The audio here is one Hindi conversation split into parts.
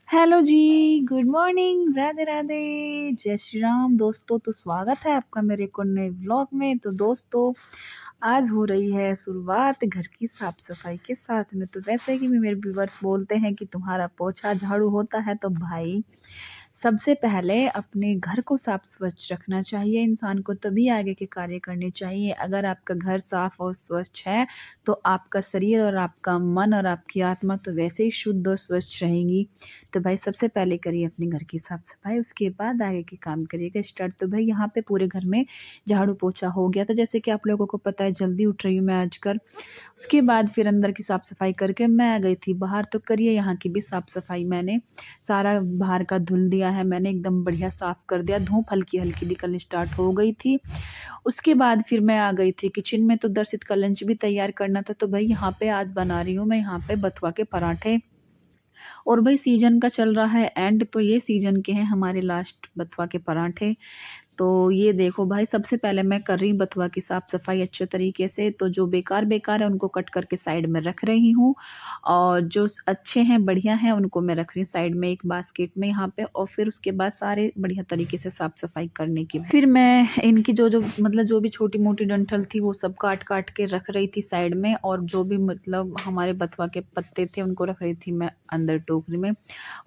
हेलो जी, गुड मॉर्निंग, राधे राधे, जय श्री राम दोस्तों। तो स्वागत है आपका मेरे को नए व्लॉग में। तो दोस्तों, आज हो रही है शुरुआत घर की साफ सफाई के साथ में। तो वैसे कि मेरे व्यूवर्स बोलते हैं कि तुम्हारा पोछा झाड़ू होता है, तो भाई सबसे पहले अपने घर को साफ स्वच्छ रखना चाहिए इंसान को, तभी आगे के कार्य करने चाहिए। अगर आपका घर साफ और स्वच्छ है तो आपका शरीर और आपका मन और आपकी आत्मा तो वैसे ही शुद्ध और स्वच्छ रहेंगी। तो भाई सबसे पहले करिए अपने घर की साफ सफाई, उसके बाद आगे के काम करिएगा स्टार्ट। तो भाई यहाँ पे पूरे घर में झाड़ू पोछा हो गया था, जैसे कि आप लोगों को पता है जल्दी उठ रही हूँ मैं आजकल। उसके बाद फिर अंदर की साफ सफाई करके मैं आ गई थी बाहर। तो करिए यहाँ की भी साफ सफाई, मैंने सारा बाहर का धुल दिया है, मैंने एकदम बढ़िया साफ कर दिया। धूप हल्की हल्की निकलनी स्टार्ट हो गई थी। उसके बाद फिर मैं आ गई थी किचन में। तो दर्शित का लंच भी तैयार करना था। तो भाई यहाँ पे आज बना रही हूँ मैं यहाँ पे बथुआ के पराठे। और भाई सीजन का चल रहा है एंड, तो ये सीजन के हैं हमारे लास्ट बथुआ के पराठे। तो ये देखो भाई, सबसे पहले मैं कर रही हूँ बथुआ की साफ सफाई अच्छे तरीके से। तो जो बेकार बेकार है उनको कट करके साइड में रख रही हूँ, और जो अच्छे हैं बढ़िया हैं उनको मैं रख रही हूँ साइड में एक बास्केट में यहाँ पे। और फिर उसके बाद सारे बढ़िया तरीके से साफ सफाई करने की फिर मैं इनकी जो जो मतलब जो भी छोटी मोटी डंठल थी वो सब काट काट के रख रही थी साइड में। और जो भी मतलब हमारे बथुआ के पत्ते थे उनको रख रही थी मैं अंदर टोकरी में।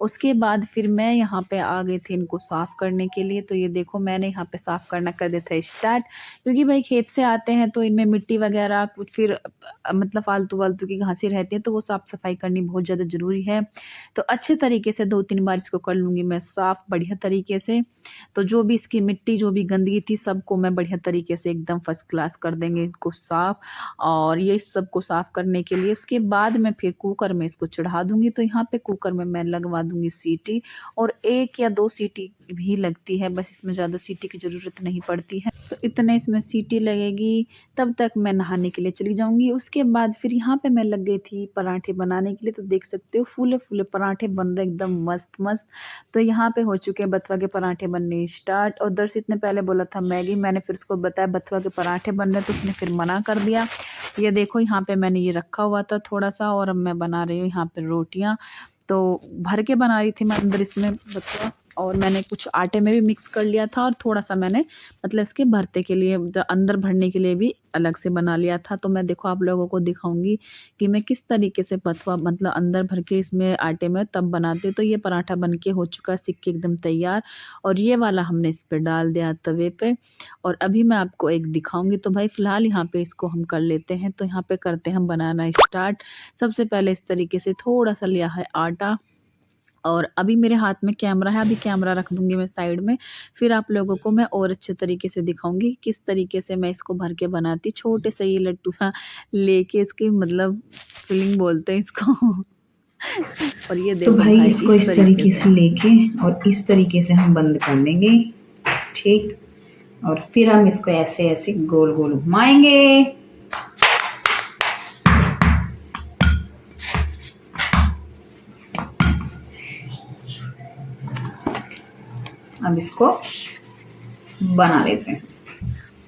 उसके बाद फिर मैं यहाँ पे आ गई थी इनको साफ करने के लिए। तो ये देखो मैंने यहाँ पे साफ करना कर दिया था स्टार्ट, क्योंकि भाई खेत से आते हैं तो इनमें मिट्टी वगैरह कुछ फिर मतलब फालतू वालतू की घासें रहती हैं, तो वो साफ सफाई करनी बहुत ज़्यादा ज़रूरी है। तो अच्छे तरीके से 2-3 बार इसको कर लूँगी मैं साफ बढ़िया तरीके से। तो जो भी इसकी मिट्टी जो भी गंदगी थी सबको मैं बढ़िया तरीके से एकदम फर्स्ट क्लास कर देंगे इसको साफ। और ये सबको साफ करने के लिए उसके बाद मैं फिर कुकर में इसको चढ़ा दूंगी। तो यहाँ पे कुकर में मैं लगवा दूंगी सीटी, और 1 या 2 सीटी भी लगती है, बस इसमें ज़्यादा सीटी की ज़रूरत नहीं पड़ती है। तो इतने इसमें सीटी लगेगी, तब तक मैं नहाने के लिए चली जाऊंगी। उसके बाद फिर यहाँ पे मैं लग गई थी पराठे बनाने के लिए। तो देख सकते हो फूले फूले पराठे बन रहे एकदम मस्त मस्त। तो यहाँ पे हो चुके हैं बथुआ के पराठे बनने स्टार्ट। और दर्शित ने पहले बोला था मैगी, मैंने फिर उसको बताया बथुआ के पराठे बन रहे, तो उसने फिर मना कर दिया। ये देखो यहाँ पे मैंने ये रखा हुआ था थोड़ा सा, और अब मैं बना रही हूँ यहाँ पे रोटियाँ। तो भर के बना रही थी मैं अंदर इसमें बथुआ, और मैंने कुछ आटे में भी मिक्स कर लिया था, और थोड़ा सा मैंने मतलब इसके भरते के लिए अंदर भरने के लिए भी अलग से बना लिया था। तो मैं देखो आप लोगों को दिखाऊंगी कि मैं किस तरीके से बथुआ मतलब अंदर भर के इसमें आटे में तब बनाती हूँ। तो ये पराठा बन के हो चुका है सिक के एकदम तैयार, और ये वाला हमने इस पर डाल दिया तवे पे। और अभी मैं आपको एक दिखाऊंगी। तो भाई फिलहाल यहाँ पे इसको हम कर लेते हैं। तो यहाँ पे करते हैं हम बनाना स्टार्ट। सबसे पहले इस तरीके से थोड़ा सा लिया है आटा, और अभी मेरे हाथ में कैमरा है, अभी कैमरा रख दूंगी मैं साइड में। फिर आप लोगों को मैं और अच्छे तरीके से दिखाऊंगी किस तरीके से मैं इसको भर के बनाती। छोटे से ये लट्टू सा लेके इसकी मतलब फिलिंग बोलते हैं इसको। और ये तो देखो भाई भाई इसको इस इस तरीके तरीके से। से लेके और इस तरीके से हम बंद कर देंगे, ठीक। और फिर हम इसको ऐसे ऐसे गोल गोल घुमाएंगे। अब इसको बना लेते हैं।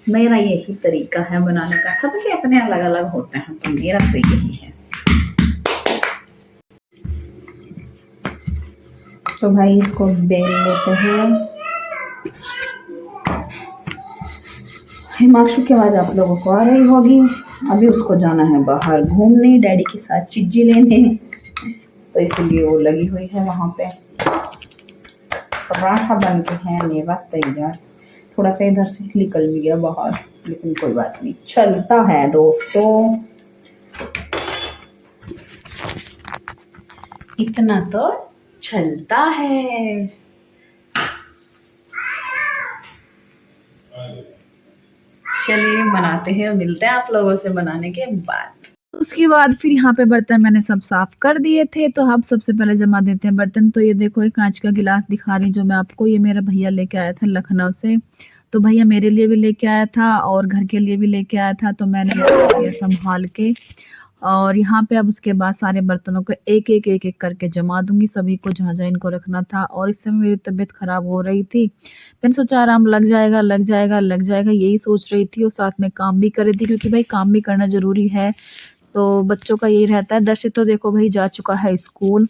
मेरा यही तरीका है बनाने का, सबके अपने अलग अलग होते हैं, तो मेरा तो यही है। तो भाई इसको बेल लेते हैं। हिमांशु की आवाज आप लोगों को आ रही होगी। अभी उसको जाना है बाहर घूमने, डैडी के साथ चिज्जी लेने, तो इसलिए वो लगी हुई है वहां पे। पराठा बन के है मेरा तैयार। थोड़ा सा इधर से निकल भी गया बाहर, लेकिन कोई बात नहीं, चलता है दोस्तों, इतना तो चलता है। चलिए बनाते हैं, मिलते हैं आप लोगों से बनाने के बाद। उसके बाद फिर यहाँ पे बर्तन मैंने सब साफ कर दिए थे। तो अब सबसे पहले जमा देते हैं बर्तन। तो ये देखो एक कांच का गिलास दिखा रही जो मैं आपको, ये मेरा भैया लेके आया था लखनऊ से। तो भैया मेरे लिए भी लेके आया था और घर के लिए भी लेके आया था। तो मैंने ये संभाल के, और यहाँ पे अब उसके बाद सारे बर्तनों को एक एक एक एक करके जमा दूंगी सभी को जहाँ जहाँ इनको रखना था। और इस समय मेरी तबीयत खराब हो रही थी, मैंने सोचा आराम लग जाएगा लग जाएगा लग जाएगा, यही सोच रही थी। और साथ में काम भी कर रही थी, क्योंकि भाई काम भी करना जरूरी है। तो बच्चों का यही रहता है। दर्शित तो देखो भाई जा चुका है स्कूल,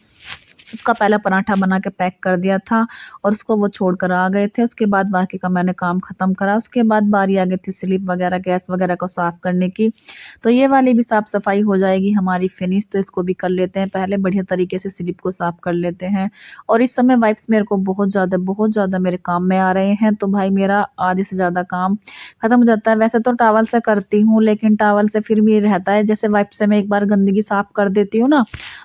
उसका पहला पराठा बना के पैक कर दिया था और उसको वो छोड़ कर आ गए थे। उसके बाद बाकी का मैंने काम ख़त्म करा। उसके बाद बारी आ गई थी स्लिप वगैरह, गैस वगैरह को साफ़ करने की। तो ये वाली भी साफ़ सफाई हो जाएगी हमारी फिनिश, तो इसको भी कर लेते हैं। पहले बढ़िया तरीके से स्लिप को साफ़ कर लेते हैं। और इस समय वाइप्स मेरे को बहुत ज़्यादा मेरे काम में आ रहे हैं, तो भाई मेरा आधे से ज़्यादा काम ख़त्म हो जाता है। वैसे तो टॉवल से करती हूँ, लेकिन टॉवल से फिर भी ये रहता है, जैसे वाइप से मैं एक बार गंदगी साफ़ कर देती हूँ ना,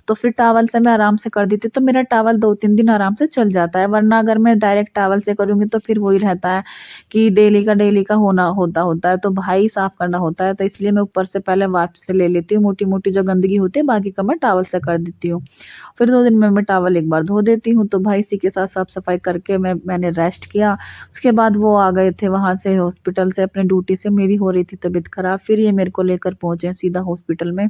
तो फिर टॉवल से मैं आराम से कर देती हूँ, तो मेरा टॉवल 2-3 दिन आराम से चल जाता है। वरना अगर मैं डायरेक्ट टॉवल से करूँगी तो फिर वही रहता है कि डेली का होना होता है, तो भाई साफ़ करना होता है। तो इसलिए मैं ऊपर से पहले वाइप से ले लेती हूँ, मोटी-मोटी जो गंदगी होती है, बाकी का मैं टॉवल से कर देती हूँ। फिर 2 दिन में मैं टॉवल एक बार धो देती हूँ। तो भाई इसी के साथ साफ-सफाई करके मैंने रेस्ट किया। उसके बाद वो आ गए थे वहाँ से हॉस्पिटल से अपनी ड्यूटी से, मेरी हो रही थी तबीयत खराब, फिर ये मेरे को लेकर पहुँचे सीधा हॉस्पिटल में।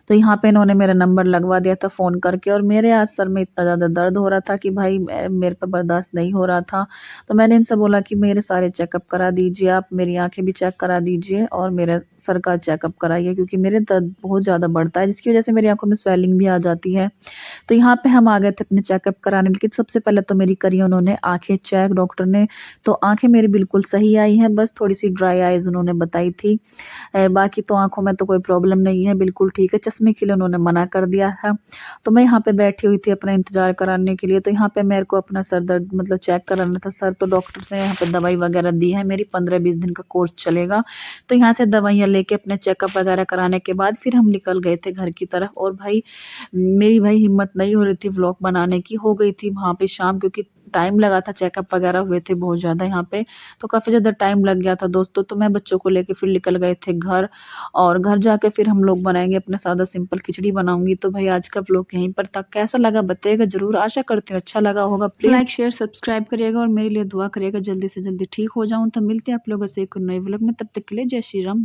तो यहाँ पे इन्होंने मेरा नंबर लगवा दिया था फ़ोन करके, और मेरे आज सर में इतना ज़्यादा दर्द हो रहा था कि भाई मेरे पे बर्दाश्त नहीं हो रहा था। तो मैंने इनसे बोला कि मेरे सारे चेकअप करा दीजिए आप, मेरी आँखें भी चेक करा दीजिए और मेरे सर का चेकअप कराइए, क्योंकि मेरे दर्द बहुत ज़्यादा बढ़ता है, जिसकी वज़ह से मेरी आँखों में स्वेलिंग भी आ जाती है। तो यहाँ पे हम आ गए थे अपने चेकअप कराने, लेकिन सबसे पहले तो मेरी करी उन्होंने आँखें चेक डॉक्टर ने, तो आँखें मेरी बिल्कुल सही आई हैं, बस थोड़ी-सी ड्राई आइज़ उन्होंने बताई थी। बाकी तो आँखों में तो कोई प्रॉब्लम नहीं है, बिल्कुल ठीक है, चश्मे के लिए उन्होंने मना कर दिया है। तो मैं यहाँ पे बैठी हुई थी अपना इंतज़ार कराने के लिए, तो यहाँ पे मेरे को अपना सर दर्द मतलब चेक कराना था सर, तो डॉक्टर ने यहाँ पे दवाई वगैरह दी है, मेरी 15-20 दिन का कोर्स चलेगा। तो यहाँ से दवाइयाँ लेके अपने चेकअप वगैरह कराने के बाद फिर हम निकल गए थे घर की तरफ। और भाई मेरी भाई हिम्मत नहीं हो रही थी व्लॉग बनाने की, हो गई थी वहाँ पे शाम, क्योंकि टाइम लगा था, चेकअप वगैरह हुए थे बहुत ज़्यादा यहाँ पे, तो काफ़ी ज़्यादा टाइम लग गया था दोस्तों। तो मैं बच्चों को लेके फिर निकल गए थे घर, और घर जाके फिर हम लोग बनाएँगे अपना सादा सिंपल खिचड़ी बनाऊँगी। तो भाई आज का व्लॉग यहीं पर था, कैसा लगा बताइएगा ज़रूर, आशा करती हूँ अच्छा लगा होगा। प्लीज़ लाइक, शेयर, सब्सक्राइब करिएगा और मेरे लिए दुआ करिएगा जल्दी से जल्दी ठीक हो जाऊँ। तो मिलते हैं आप लोगों से एक नए व्लॉग में, तब तक के लिए जय श्री राम।